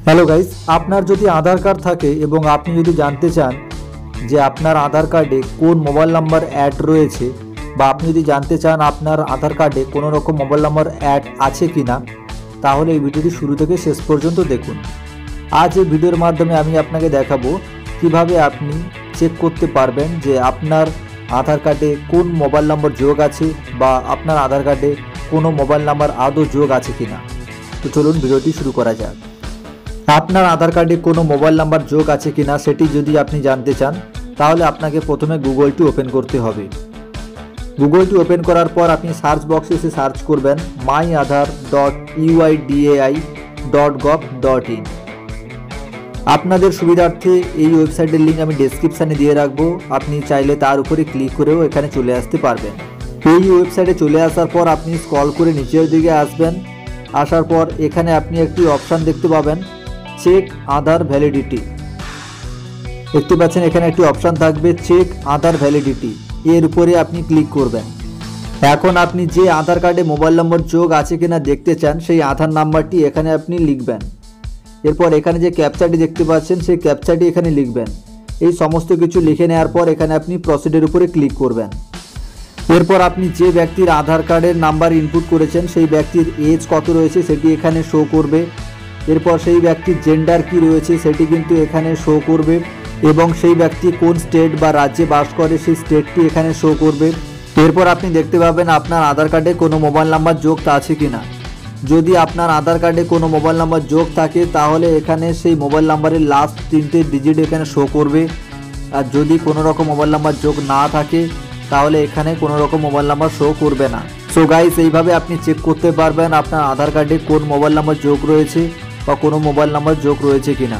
Hello guys, আপনার যদি আধার card থাকে এবং আপনি যদি জানতে চান যে আপনার আধার কার্ডে কোন মোবাইল নাম্বার অ্যাড রয়েছে বা আপনি যদি জানতে চান আপনার আধার কার্ডে কোনো রকম মোবাইল নাম্বার অ্যাড আছে কি না, তাহলে এই ভিডিওটি শুরু থেকে শেষ পর্যন্ত দেখুন। আজ এই ভিডিওর মাধ্যমে আমি আপনাকে দেখাবো কিভাবে আপনি চেক করতে পারবেন যে আপনার আধার কার্ডে কোন মোবাইল নম্বর যোগ আছে বা আপনার আধার কার্ডে কোনো মোবাইল নাম্বার আদৌ যোগ আছে কি না। তো চলুন ভিডিওটি শুরু করা যাক। আপনার আধার কার্ডে কোনো মোবাইল নাম্বার যোগ আছে কিনা সেটি যদি আপনি জানতে চান, তাহলে আপনাকে প্রথমে গুগলটি ওপেন করতে হবে। গুগলটি ওপেন করার পর আপনি সার্চ বক্সে এসে সার্চ করবেন myaadhar.uidai.gov.in। আপনাদের সুবিধার্থে এই ওয়েবসাইটের লিঙ্ক আমি ডেসক্রিপশানে দিয়ে রাখবো, আপনি চাইলে তার উপরে ক্লিক করেও এখানে চলে আসতে পারবেন। এই ওয়েবসাইটে চলে আসার পর আপনি স্ক্রল করে নিচের দিকে আসবেন। আসার পর এখানে আপনি একটি অপশান দেখতে পাবেন, চেক আধার ভ্যালিডিটি। দেখতে পাচ্ছেন এখানে একটি অপশান থাকবে চেক আধার ভ্যালিডিটি, এর উপরে আপনি ক্লিক করবেন। এখন আপনি যে আধার কার্ডে মোবাইল নম্বর যোগ আছে কিনা দেখতে চান সেই আধার নাম্বারটি এখানে আপনি লিখবেন। এরপর এখানে যে ক্যাপচাটি দেখতে পাচ্ছেন সেই ক্যাপচাটি এখানে লিখবেন। এই সমস্ত কিছু লিখে নেওয়ার পর এখানে আপনি প্রসিডের উপরে ক্লিক করবেন। এরপর আপনি যে ব্যক্তির আধার কার্ডের নাম্বার ইনপুট করেছেন সেই ব্যক্তির এজ কত রয়েছে সেটি এখানে শো করবে। এরপর সেই ব্যক্তির জেন্ডার কি রয়েছে সেটি কিন্তু এখানে শো করবে এবং সেই ব্যক্তি কোন স্টেট বা রাজ্যে বাস করে সেই স্টেটটি এখানে শো করবে। এরপর আপনি দেখতে পাবেন আপনার আধার কার্ডে কোনো মোবাইল নাম্বার যোগ আছে কিনা। যদি আপনার আধার কার্ডে কোনো মোবাইল নাম্বার যোগ থাকে তাহলে এখানে সেই মোবাইল নাম্বারের লাস্ট 3টে ডিজিট এখানে শো করবে। আর যদি কোনো রকম মোবাইল নাম্বার যোগ না থাকে তাহলে এখানে কোনো রকম মোবাইল নাম্বার শো করবে না। সো গাইস, এইভাবে আপনি চেক করতে পারবেন আপনার আধার কার্ডে কোন মোবাইল নাম্বার যোগ রয়েছে বা কোনো মোবাইল নাম্বার যোগ রয়েছে কিনা।